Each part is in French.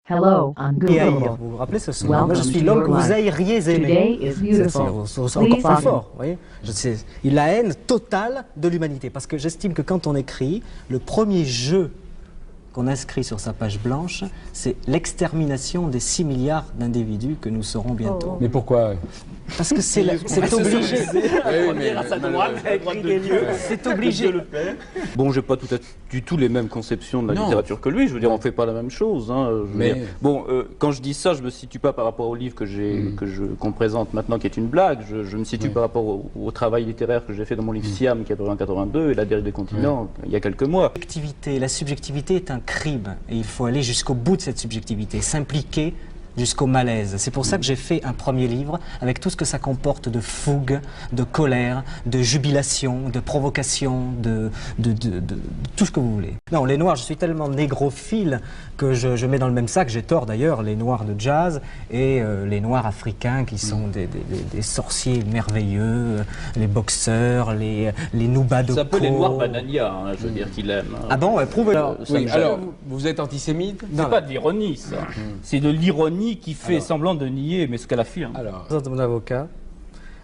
Hello on Et haïr, Google. vous vous rappelez ce son? Welcome Moi je suis to l'homme your que vous life. haïriez Today aimer. is C'est beautiful. encore Please plus listen. fort, vous voyez. Il a la haine totale de l'humanité. Parce que j'estime que quand on écrit, le premier jeu qu'on inscrit sur sa page blanche, c'est l'extermination des 6 milliards d'individus que nous serons bientôt. Mais pourquoi? Parce que c'est obligé. C'est obligé. Bon, j'ai pas du tout les mêmes conceptions de la Non. littérature que lui. Je veux dire, on fait pas la même chose. Hein. Je veux Mais- dire, bon, quand je dis ça, je me situe pas par rapport au livre qu'on présente maintenant, qui est une blague. Je me situe par rapport au travail littéraire que j'ai fait dans mon livre Siam, qui est en 82, et La dérive des continents, il y a quelques mois. La subjectivité est un crime et il faut aller jusqu'au bout de cette subjectivité, s'impliquer jusqu'au malaise. C'est pour ça que j'ai fait un premier livre avec tout ce que ça comporte de fougue, de colère, de jubilation, de provocation, de tout ce que vous voulez. Non, les noirs, je suis tellement négrophile que je mets dans le même sac, j'ai tort d'ailleurs, les noirs de jazz et les noirs africains qui sont des sorciers merveilleux, les boxeurs, les noubas de C'est un peu les Ko. noirs banania, hein, je veux dire, qu'il aime. Hein. Ah bon, prouvez-le. Ça me Oui, gêne. alors, vous êtes antisémite? C'est pas de l'ironie, ça. C'est de l'ironie qui fait semblant de nier, mais ce qu'elle affirme. Alors, De mon avocat,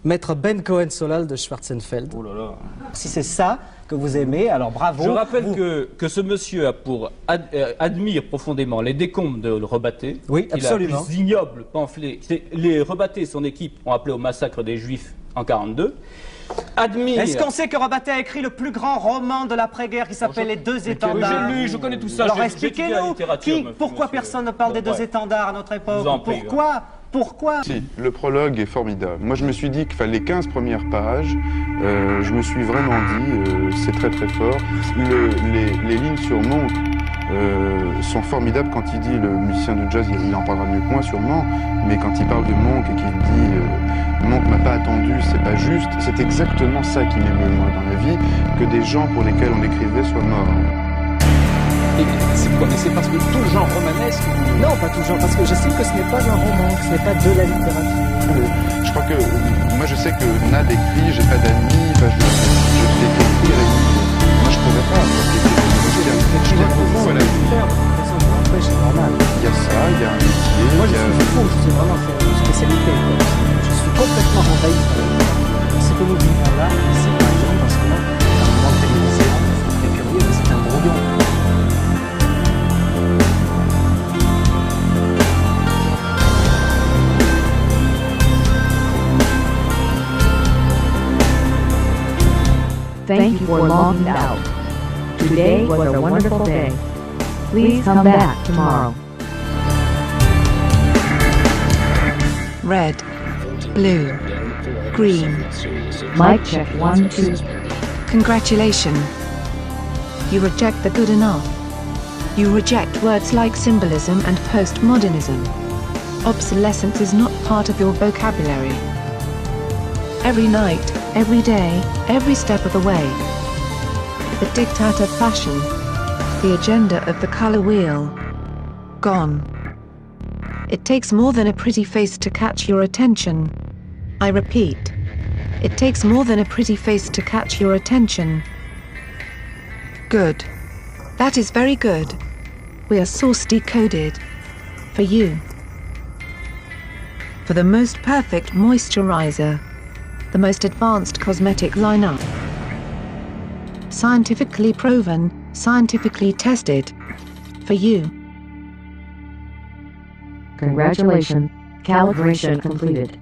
Maître Ben Cohen-Solal de Schwarzenfeld. Oh là là. Si c'est ça que vous aimez, alors bravo. Je rappelle Vous- que ce monsieur admire profondément les décombres de Rebatté. Oui, absolument. Il a le plus ignoble pamphlet. Les Rebatté et son équipe ont appelé au massacre des Juifs en 42. Admire. Est-ce qu'on sait que Rebatté a écrit le plus grand roman de l'après-guerre qui s'appelle Les Deux Oui, Étendards? j'ai lu, je connais tout ça. Alors j'ai étudié la expliquez-nous, littérature, pourquoi monsieur. personne ne parle des Bon, Deux ouais. Étendards à notre époque? vous en prie, Pourquoi Si, le prologue est formidable. Moi, je me suis dit que les 15 premières pages, je me suis vraiment dit, c'est très très fort. Les lignes sur Monk sont formidables quand il dit, le musicien de jazz, il en parlera mieux que moi sûrement, mais quand il parle de Monk et qu'il dit Monk m'a pas attendu, c'est pas juste, c'est exactement ça qui m'émeut moi dans la vie, que des gens pour lesquels on écrivait soient morts. et c'est quoi? Mais c'est parce que tout le genre romanesque. Non, pas toujours, parce que j'estime que ce n'est pas un roman, que ce n'est pas de la littérature. Je crois que, moi je sais que Nad écrit, j'ai pas d'amis, enfin, je fais écrire et moi je pourrais pas. Voilà. C'est normal. Il y a ça, il y a un métier, Moi, il je y a... suis fou, c'est vraiment une spécialité. Je suis complètement envahi par ce que nous vivons là, ici, par exemple, parce que là, un roman de télévision, c'est très curieux, mais c'est un brouillon. Thank you for logging out. Today was a wonderful day. Please come back tomorrow. Red, blue, green. Mic check 1 2. Congratulations. You reject the good enough. You reject words like symbolism and postmodernism. Obsolescence is not part of your vocabulary. Every night, every day, every step of the way. The diktat of fashion. The agenda of the color wheel. Gone. It takes more than a pretty face to catch your attention. I repeat. It takes more than a pretty face to catch your attention. Good. That is very good. We are source decoded. For you. For the most perfect moisturizer. The most advanced cosmetic lineup. Scientifically proven, scientifically tested. For you. Congratulations. Calibration completed.